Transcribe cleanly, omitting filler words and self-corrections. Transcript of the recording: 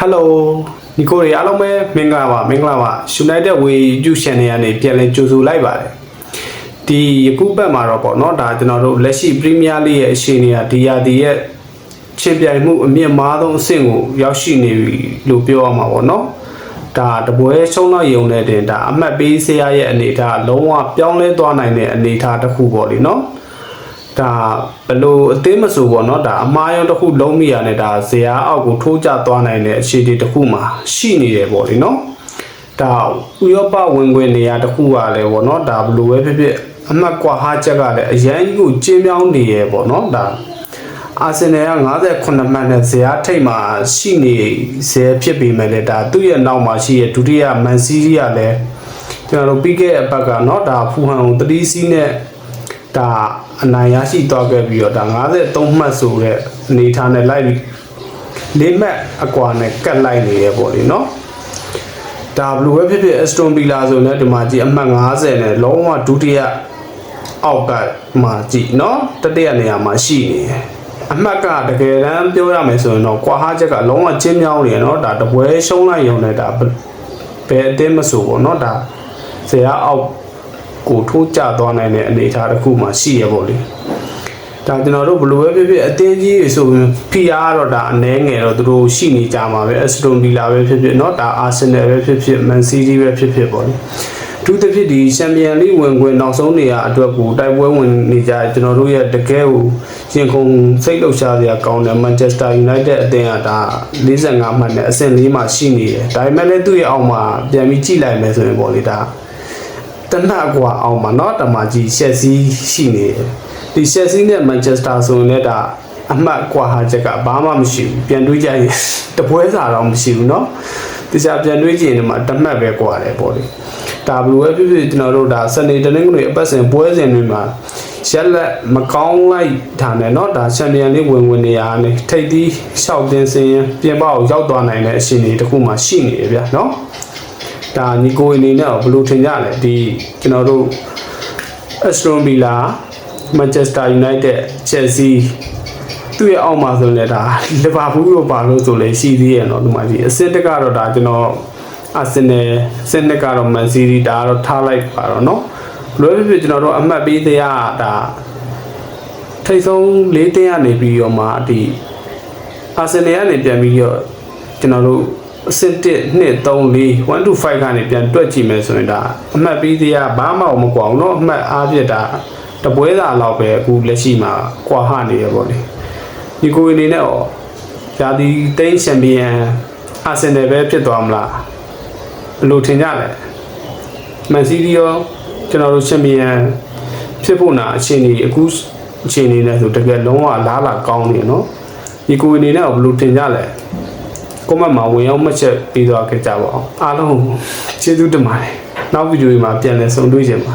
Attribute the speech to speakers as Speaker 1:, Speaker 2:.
Speaker 1: Hello ညီကိုတွေအားလုံးပဲမင်္ဂလာပါUnited Way YouTube Channel ကနေပြန်လည်ကြိုဆိုလိုက်ပါတယ်ဒီယခုပတ်မှာတော့ပေါ့နော်ဒါကျွန်တော်တို့လက်ရှိ Premier League ရဲ့အခြေအနေကဒီရာသီရဲ့ချန်ပီယံမှုအမြင့်မားဆုံးအဆင့်ကိုရောက်ရှိနေပြီလို့ပြောရမှာပေါ့နော်ဒါတပွဲရှုံးတော့ယုံတဲ့တင်ဒါအမှတ်ပေးဆရာရဲ့အနေအထားလုံးဝပြောင်းလဲသွားနိုင်တဲ့အနေအထားတစ်ခုပေါ့လေနော်ဒါဘလို့အသေးမဆိုပေါ့နော်ဒါအမားရုံတစ်ခုလုံးမိရနဲ့ဒါဇရာအောက်ကိုထိုးကျသွားနိုင်တဲ့အခြေအနေတစ်ခုမှာရှိနေတယ်ပေါ့လေနော်ဒါဥရောပဝင်ခွင့်နေရာတစ်ခုကလည်းပေါ့နော်ဒါဘလို့ပဲဖြစ်ဖြစ်အမှတ်ကွာဟာချက်ကလည်းအရန်ကြီးကိုကျင်းပြောင်းနေရပေါ့နော်ဒါအာဆင်နယ်က58မှတ်နဲ့ဇရာထိပ်မှာရှိနေဇဲဖြစ်ပေမဲ့လည်းဒါသူ့ရဲ့နောက်မှာရှိတဲ့ဒုတိယမန်စီးရီးကလည်းကျွန်တော်တို့ပြီးခဲ့တဲ့အပတ်ကနော်ဒါဖူဟန်ကို3စီးနဲ့ဒါအနိုင်ရရှိသွားခဲ့ပြီးတော့ဒါ53မှတ်ဆိုတဲ့အနေထားနဲ့လိုက်ပြီး4မှတ်အကွာနဲ့ကတ်လိုက်နေရပေါ့လေနော်ဒါဘလူးပဲဖြစ်ဖြစ်အက်စတွန်ဗီလာဆိုလည်းဒီမှာကြည့်အမှတ်50နဲ့လုံးဝဒုတိယအောက်ကမှာကြည့်နော်တတိယနေရာမှာရှိနေတယ်အမှတ်ကတကယ်တမ်းပြောရမယ်ဆိုရင်တော့ကွာဟာချက်ကလုံးဝချင်းမြောင်းနေရနော်ဒါတပွဲရှုံးလိုက်ရုံနဲ့ဒါဘယ်အတင်းမဆိုပေါ့နော်ဒါဇရာအောက်ကိုထိုးကျသွားနိုင်တဲ့အနေအထားတစ်ခုမှရှိရပေါ့လေဒါကျွန်တော်တို့ဘယ်လိုပဲဖြစ်ဖြစ်အတင်းကြီးဆိုရင် PR တော့ဒါအနည်းငယ်တော့သူတို့ရှိနေကြမှာပဲအက်စတွန်ဗီလာပဲဖြစ်ဖြစ်เนาะဒါအာဆင်နယ်ပဲဖြစ်ဖြစ်မန်စီးတီးပဲဖြစ်ဖြစ်ပေါ့လေအထူးသဖြင့်ဒီချန်ပီယံလိဝင်ခွင့်နောက်ဆုံးနေရာအတွက်ကိုတိုက်ပွဲဝင်နေကြကျွန်တော်တို့ရဲ့တကယ်ကိုရင်ခုန်စိတ်လှုပ်ရှားစရာကောင်းတယ်မန်ချက်စတာယူနိုက်တက်အသင်းကဒါ45မှတ်နဲ့အဆင့်4မှာရှိနေတယ်ဒါပေမဲ့လည်းသူ့ရဲ့အောက်မှာပြန်ပြီးကြည့်လိုက်မယ်ဆိုရင်ပေါ့လေဒါတနက်ကွာအောင်မှာเนาะတမကြီးရှက်စီးရှိနေတယ်ဒီရှက်စီးနဲ့မန်ချက်စတာဆိုရင်လည်းဒါအမှတ်ကွာဟာချက်ကဘာမှမရှိဘူးပြန်တွေးကြရင်တပွဲစာတော့မရှိဘူးเนาะတခြားပြန်တွေးကြည့်ရင်ဒီမှာတမှတ်ပဲကွာတယ်ပေါ့လေဒါဘလူးပဲဖြစ်ဖြစ်ကျွန်တော်တို့ဒါစနေတနင်္ဂနွေအပတ်စဉ်ပွဲစဉ်တွေမှာရက်လက်မကောင်းလိုက်တာနဲ့เนาะဒါချန်ပီယံလိဝင်နေရာနဲ့ထိပ်သီးရှောက်တင်စင်ပြင်ပကိုရောက်သွားနိုင်တဲ့အချိန်တွေတခုမှရှိနေတယ်ဗျာเนาะဒါညီကိုအနေနဲ့ဘယ်လိုထင်ကြလဲဒီကျွန်တော်တို့အက်စတွန်ဗီလာမန်ချက်စတာယူနိုက်တက်ချက်စီသူ့ရဲ့အောက်မှာဆိုရင်လည်းဒါလီဗာပူးတို့ပါလို့ဆိုလည်းရှိသေးရဲ့เนาะဒီမှာဒီအစစ်တက်ကတော့ဒါကျွန်တော်အာဆင်နယ်စစ်တက်ကတော့မန်စီးတီးဒါတော့ထားလိုက်ပါတော့เนาะလွယ်ဖြစ်ကျွန်တော်တို့အမှတ်ပေးတရားဒါထိတ်ဆုံး၄တင်းကနေပြီးတော့မှဒီအာဆင်နယ်ကနေပြန်ပြီးတော့ကျွန်တော်တို့အဆင့်1 2 3 4 1 to 5ကနေပြန်တွက်ကြည့်မယ်ဆိုရင်ဒါအမှတ်ပေးတရားဘာမှမကွာဘူးเนาะအမှတ်အားဖြင့်ဒါတပွဲစာလောက်ပဲအခုလက်ရှိမှာကွာဟနေရပေါ့လေဒီကိုအနေနဲ့ရောယာဒီတိန်းချန်ပီယံအာဆင်နယ်ပဲဖြစ်သွားမလားဘယ်လိုထင်ကြလဲမန်စီးတီးရောကျွန်တော်တို့ချန်ပီယံဖြစ်ဖို့နာအခြေအနေအခုအခြေအနေနဲ့ဆိုတကယ်လုံးဝလားလာကောင်းနေเนาะဒီကိုအနေနဲ့ရောဘယ်လိုထင်ကြလဲကွန်မန့်မှာဝင်ရောက်မှတ်ချက်ပေးသွားခဲ့ကြပါအောင်အားလုံးကျေးဇူးတင်ပါတယ်နောက်ဗီဒီယိုမှာပြန်လည်ဆုံတွေ့ကြပါ